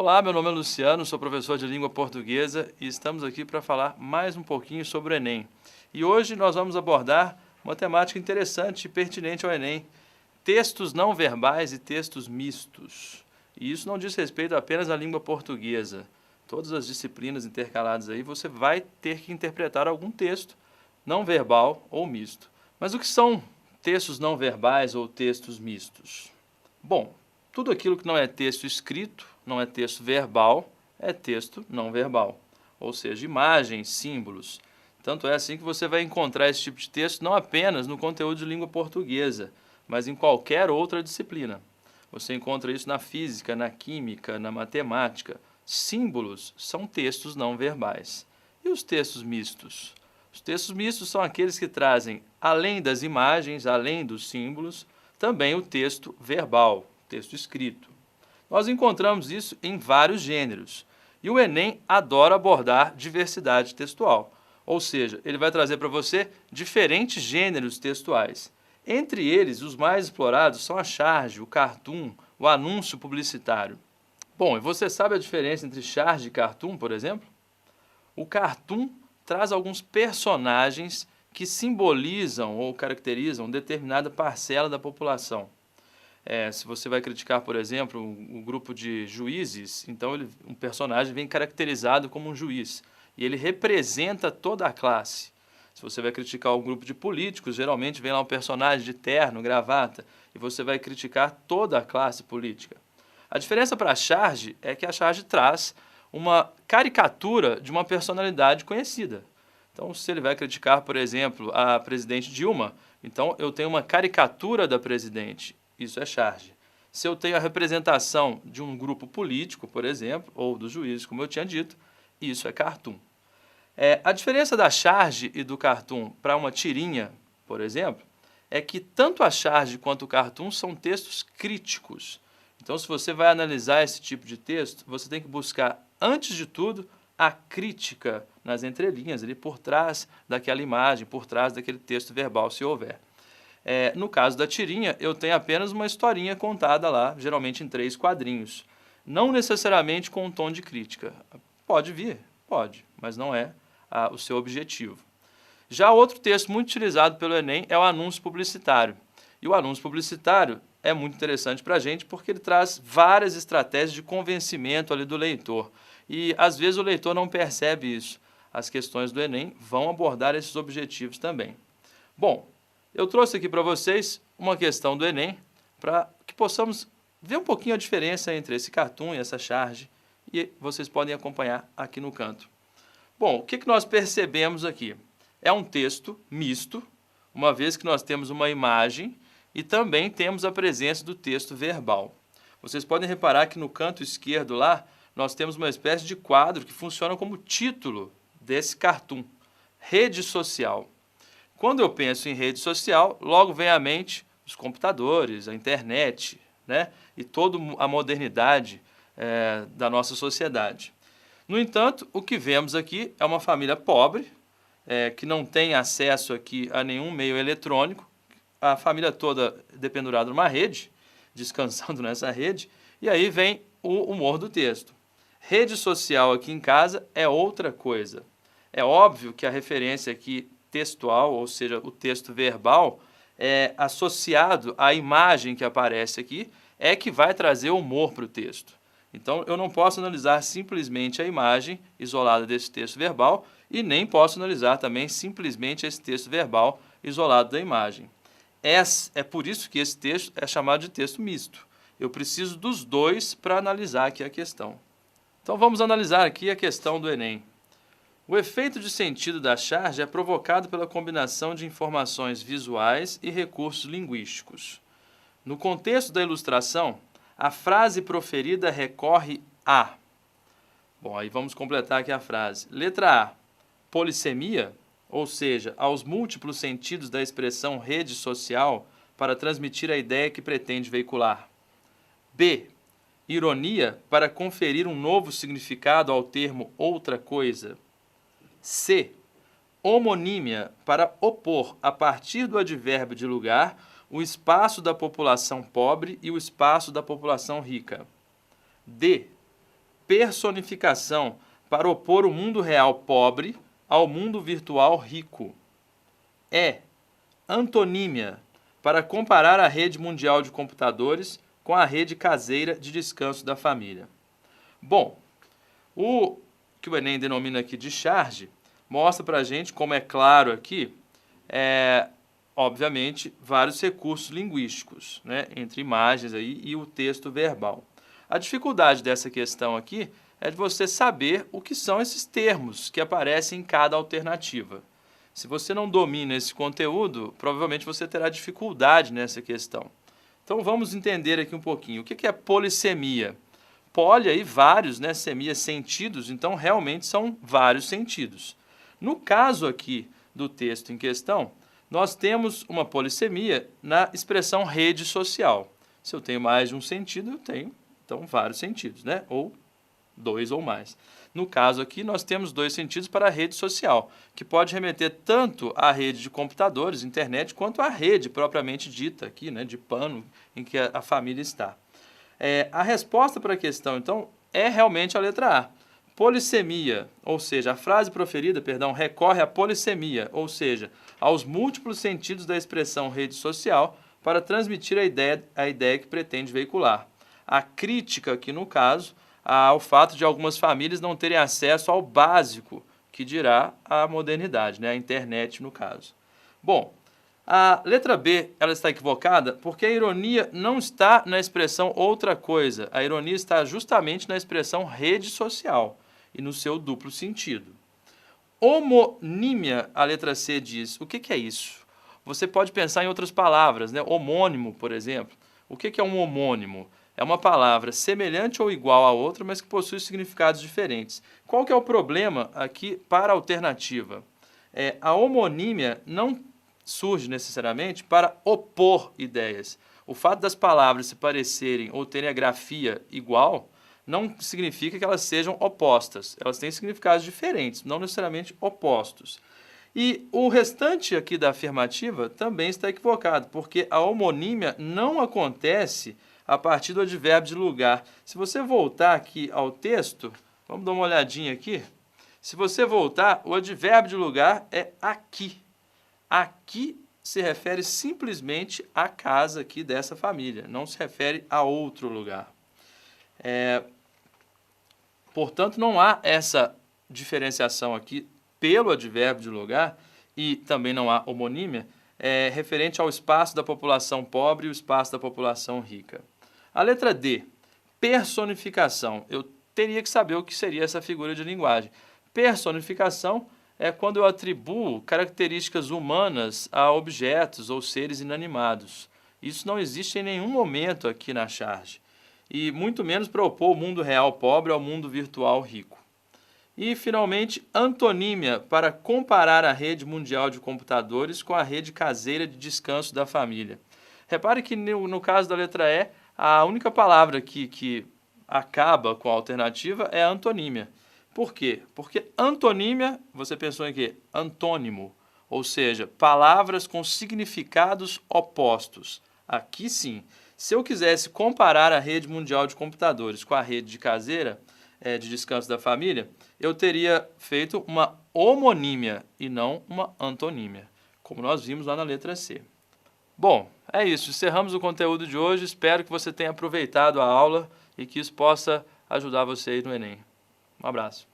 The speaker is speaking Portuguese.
Olá, meu nome é Luciano, sou professor de língua portuguesa e estamos aqui para falar mais um pouquinho sobre o Enem. E hoje nós vamos abordar uma temática interessante e pertinente ao Enem: textos não verbais e textos mistos. E isso não diz respeito apenas à língua portuguesa. Todas as disciplinas intercaladas aí, você vai ter que interpretar algum texto não verbal ou misto. Mas o que são textos não verbais ou textos mistos? Bom, tudo aquilo que não é texto escrito, não é texto verbal, é texto não verbal, ou seja, imagens, símbolos. Tanto é assim que você vai encontrar esse tipo de texto não apenas no conteúdo de língua portuguesa, mas em qualquer outra disciplina. Você encontra isso na física, na química, na matemática. Símbolos são textos não verbais. E os textos mistos? Os textos mistos são aqueles que trazem, além das imagens, além dos símbolos, também o texto verbal, texto escrito. Nós encontramos isso em vários gêneros. E o Enem adora abordar diversidade textual. Ou seja, ele vai trazer para você diferentes gêneros textuais. Entre eles, os mais explorados são a charge, o cartoon, o anúncio publicitário. Bom, e você sabe a diferença entre charge e cartoon, por exemplo? O cartoon traz alguns personagens que simbolizam ou caracterizam determinada parcela da população. Se você vai criticar, por exemplo, um grupo de juízes, então um personagem vem caracterizado como um juiz e ele representa toda a classe. Se você vai criticar um grupo de políticos, geralmente vem lá um personagem de terno, gravata, e você vai criticar toda a classe política. A diferença para a charge é que a charge traz uma caricatura de uma personalidade conhecida. Então, se ele vai criticar, por exemplo, a presidente Dilma, então eu tenho uma caricatura da presidente. Isso é charge. Se eu tenho a representação de um grupo político, por exemplo, ou dos juízes, como eu tinha dito, isso é cartoon. A diferença da charge e do cartoon para uma tirinha, por exemplo, é que tanto a charge quanto o cartoon são textos críticos. Então, se você vai analisar esse tipo de texto, você tem que buscar, antes de tudo, a crítica nas entrelinhas, ali por trás daquela imagem, por trás daquele texto verbal, se houver. No caso da tirinha, eu tenho apenas uma historinha contada lá, geralmente em 3 quadrinhos. Não necessariamente com um tom de crítica. Pode vir, pode, mas não é o seu objetivo. Já outro texto muito utilizado pelo Enem é o anúncio publicitário. E o anúncio publicitário é muito interessante para a gente porque ele traz várias estratégias de convencimento ali do leitor. E às vezes o leitor não percebe isso. As questões do Enem vão abordar esses objetivos também. Bom, eu trouxe aqui para vocês uma questão do Enem para que possamos ver um pouquinho a diferença entre esse cartoon e essa charge e vocês podem acompanhar aqui no canto. Bom, o que nós percebemos aqui? É um texto misto, uma vez que nós temos uma imagem e também temos a presença do texto verbal. Vocês podem reparar que no canto esquerdo lá nós temos uma espécie de quadro que funciona como título desse cartoon, rede social. Quando eu penso em rede social, logo vem à mente os computadores, a internet, né? E toda a modernidade da nossa sociedade. No entanto, o que vemos aqui é uma família pobre, que não tem acesso aqui a nenhum meio eletrônico, a família toda dependurada numa rede, descansando nessa rede, e aí vem o humor do texto. Rede social aqui em casa é outra coisa. É óbvio que a referência aqui textual, ou seja, o texto verbal, associado à imagem que aparece aqui, é que vai trazer humor para o texto. Então, eu não posso analisar simplesmente a imagem isolada desse texto verbal e nem posso analisar também simplesmente esse texto verbal isolado da imagem. É por isso que esse texto é chamado de texto misto. Eu preciso dos dois para analisar aqui a questão. Então, vamos analisar aqui a questão do Enem. O efeito de sentido da charge é provocado pela combinação de informações visuais e recursos linguísticos. No contexto da ilustração, a frase proferida recorre a... Bom, aí vamos completar aqui a frase. Letra A, polissemia, ou seja, aos múltiplos sentidos da expressão rede social para transmitir a ideia que pretende veicular. B, ironia para conferir um novo significado ao termo outra coisa. C, homonímia para opor, a partir do advérbio de lugar, o espaço da população pobre e o espaço da população rica. D, personificação para opor o mundo real pobre ao mundo virtual rico. E. Antonímia, para comparar a rede mundial de computadores com a rede caseira de descanso da família. Bom, o que o Enem denomina aqui de charge mostra para a gente, como é claro aqui, obviamente, vários recursos linguísticos, né, entre imagens aí e o texto verbal. A dificuldade dessa questão aqui é de você saber o que são esses termos que aparecem em cada alternativa. Se você não domina esse conteúdo, provavelmente você terá dificuldade nessa questão. Então vamos entender aqui um pouquinho. O que é polissemia? Poli aí vários, né? Semia sentidos, então realmente são vários sentidos. No caso aqui do texto em questão, nós temos uma polissemia na expressão rede social. Se eu tenho mais de um sentido, eu tenho então vários sentidos, né? Ou dois ou mais. No caso aqui, nós temos dois sentidos para a rede social, que pode remeter tanto à rede de computadores, internet, quanto à rede propriamente dita aqui, né, de pano, em que a família está. A resposta para a questão, então, é realmente a letra A. Polissemia, ou seja, a frase proferida, recorre à polissemia, ou seja, aos múltiplos sentidos da expressão rede social para transmitir a ideia que pretende veicular. A crítica aqui, no caso, ao fato de algumas famílias não terem acesso ao básico, que dirá a modernidade, né? A internet, no caso. Bom, a letra B ela está equivocada porque a ironia não está na expressão outra coisa. A ironia está justamente na expressão rede social e no seu duplo sentido. Homonímia, a letra C diz. O que é isso? Você pode pensar em outras palavras, né? Homônimo, por exemplo. O que é um homônimo? É uma palavra semelhante ou igual à outra, mas que possui significados diferentes. Qual que é o problema aqui para a alternativa? A homonímia não surge necessariamente para opor ideias. O fato das palavras se parecerem ou terem a grafia igual não significa que elas sejam opostas. Elas têm significados diferentes, não necessariamente opostos. E o restante aqui da afirmativa também está equivocado, porque a homonímia não acontece a partir do advérbio de lugar. Se você voltar aqui ao texto, vamos dar uma olhadinha aqui. Se você voltar, o advérbio de lugar é aqui. Aqui se refere simplesmente à casa aqui dessa família, não se refere a outro lugar. Portanto, não há essa diferenciação aqui pelo advérbio de lugar e também não há homonímia referente ao espaço da população pobre e o espaço da população rica. A letra D, personificação. Eu teria que saber o que seria essa figura de linguagem. Personificação é quando eu atribuo características humanas a objetos ou seres inanimados. Isso não existe em nenhum momento aqui na charge. E muito menos para opor o mundo real pobre ao mundo virtual rico. E, finalmente, antonímia, para comparar a rede mundial de computadores com a rede caseira de descanso da família. Repare que, no caso da letra E, a única palavra que acaba com a alternativa é a antonímia. Por quê? Porque antonímia, você pensou em quê? Antônimo, ou seja, palavras com significados opostos. Aqui sim. Se eu quisesse comparar a rede mundial de computadores com a rede de caseira de descanso da família, eu teria feito uma homonímia e não uma antonímia, como nós vimos lá na letra C. Bom, é isso. Encerramos o conteúdo de hoje. Espero que você tenha aproveitado a aula e que isso possa ajudar você aí no Enem. Um abraço.